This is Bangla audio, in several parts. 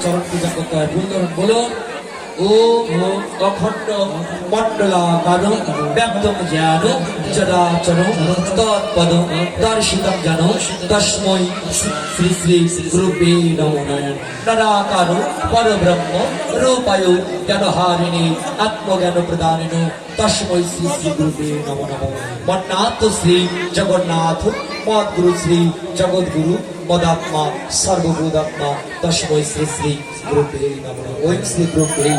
চরণ পূজা করতে হয়। বলুন ওম অখণ্ড মণ্ডলাকারং ব্যাপ্তং জ্ঞান চরাচরং তৎপদং দর্শিতং যেন তস্मै শ্রী শ্রী গুরুবে নমো নমঃ। নরাকার পরব্রহ্ম রূপায় জ্ঞানহারিণী আত্মজ্ঞান প্রদানিনী তস্मै শ্রী শ্রী গুরুবে নমো নমঃ। মন্নাথ শ্রী জগন্নাথ মদ্গুরু শ্রী জগদ্গুরু মদাত্মা সর্বভূতাত্মা তস্मै শ্রী শ্রী গুরুবে নমঃ। ওম শ্রী গুরুবে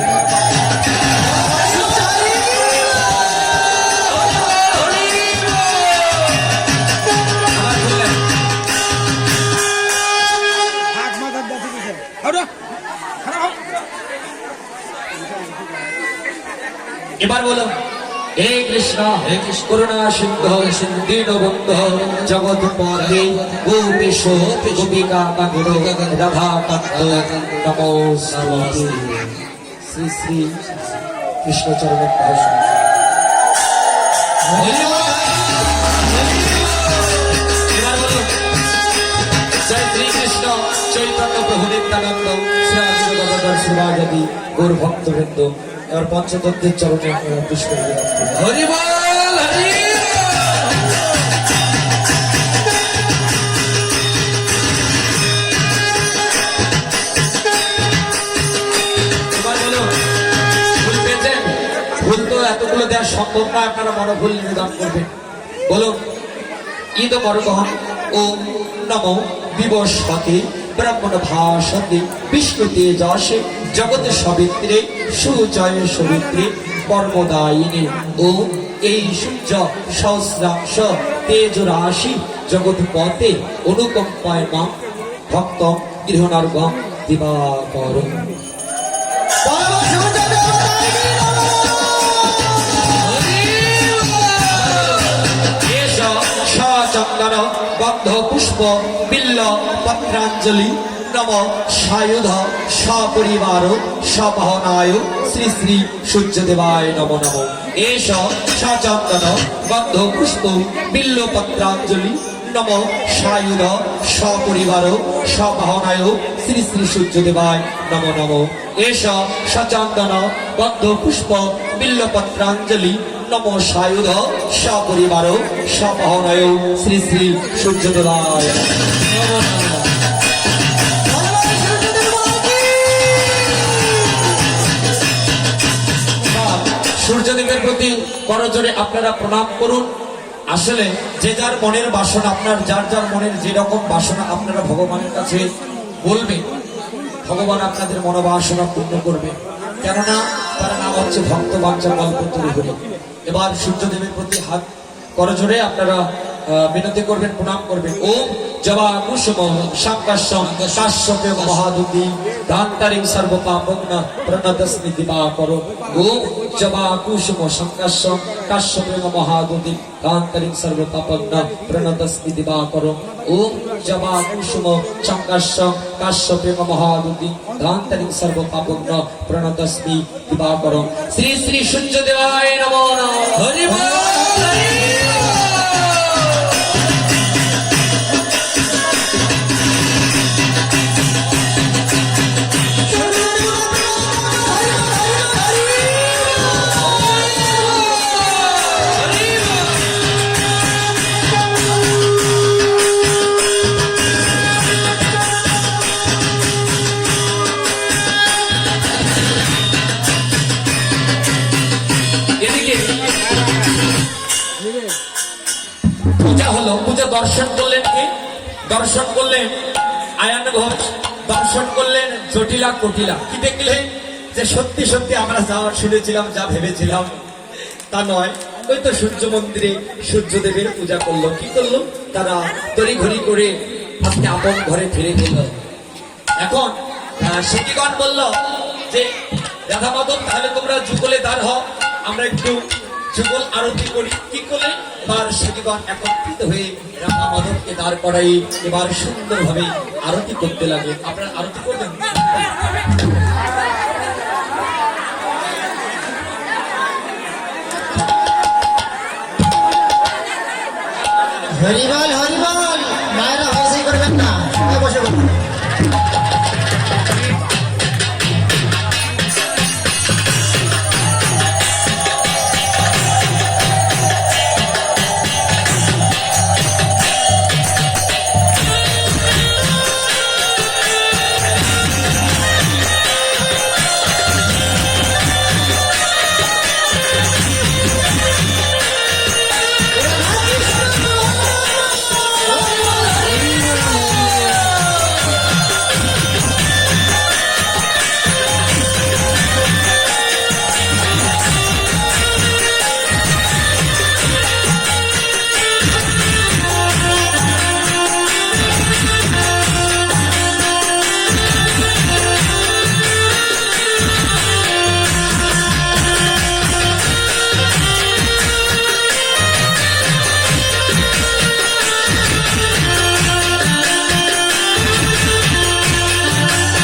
এবার বলো হে কৃষ্ণ করুণা সিন্ধু দীনবন্ধু জগৎপতে গোপীশ গোপিকা কাকুর রাধা কান্ত নমস্তে। শ্রী শ্রী কৃষ্ণ চরণে জয় শ্রী কৃষ্ণ চৈতন্য প্রভু নিত্যানন্দ শ্রী আচার্য গদাধর শ্রীবাদি গৌর ভক্তবৃন্দ। এবার পঞ্চতত্ত্বের চরণে আপনারা পুষ্প হরি বল হরি। ভুল পেয়েছেন? ভুল তো এতগুলো দেওয়া সম্ভব না, আপনারা মনোভুল নিবেদন করবেন। বলুন ঈদ মরগহন ওম নমো বিবস্পতি ব্রাহ্মণ ভাষন্তি বিষ্ণু তেজসে জগৎ সবিত্রে সুজয় সবিত্রে কর্মদায়িনী। ও এই সূর্য সহস্রাংশ তেজ রাশি জগৎ পথে অনুকম্পায় মা ভক্ত গৃহনার্গম দিবাকর। চন্দন গন্ধ পুষ্প বিল্ল পত্রাঞ্জলি নম সায়ুধ সপরিবার সবহনায় শ্রী শ্রী সূর্যদেবায় নম নম। এষ সচন্দন গন্ধ পুষ্প বিল্ল পত্রাঞ্জলি নম সায়ুধ সপরিবার সবহনায় শ্রী শ্রী সূর্যদেবায় নম নম। এষ সচন্দন গন্ধ পুষ্প বিল্ল পত্রাঞ্জলি নম সায়ুধ সপরিবার সবহনায় শ্রী শ্রী সূর্যদেবায় নম নম। সূর্যদেবের প্রতি করজোড়ে আপনারা প্রণাম করুন। আসলে যে যার মনের বাসনা, আপনার যার যার মনের যে রকম বাসনা আপনারা ভগবানের কাছে বলবেন, ভগবান আপনাদের মনোবাসনা পূর্ণ করবে। কেননা তার নাম হচ্ছে ভক্ত বাঞ্ছা কল্পতরু হরি। এবার সূর্যদেবের প্রতি হাত করজোড়ে আপনারা বিনতি করবেন, প্রণাম করবেন। ওম জবা কুসুম শাকাশম কাশ্যপে মহাদুতি দান্তারিং সর্বপাপগ্ন প্রণতস্মি দিবাকর। ওম জবা কুসুম শাকাশম কাশ্যপে মহাদুতি দান্তারিং সর্বপাপগ্ন প্রণতস্মি দিবাকর। ওম জবা কুসুম শাকাশম কাশ্যপে মহাদুতি দান্তারিং সর্বপাপগ্ন প্রণতস্মি দিবাকর। শ্রী শ্রী সূর্যদেবায় নমো নমঃ। হরি বল হরি। পূজা হলো, পূজা দর্শন করলেন কি? দর্শন করলেন আয়ান ঘোষ, দর্শন করলেন জটিলা কটিলা। কি দেখলেন? যে সত্যি সত্যি আমরা যা শুনেছিলাম, যা ভেবেছিলাম তা নয়। ওই তো সূর্য মন্দিরে সূর্যদেবের পূজা করলো। কি করলো? তারা তড়িঘড়ি করে আপনি আপন ঘরে ফিরে গেল। এখন সখীগণ বলল যে রাধা মাধব, তাহলে তোমরা যুগলে দাঁড় হও, আমরা একটু যুগল আরতি করি। কি করলেন? এবার সখীগণ একত্রিত হয়ে রাধা মাধবকে দাঁড় করাই এবার সুন্দরভাবে আরতি করতে লাগে। আপনারা আরতি করবেন? হরি বল।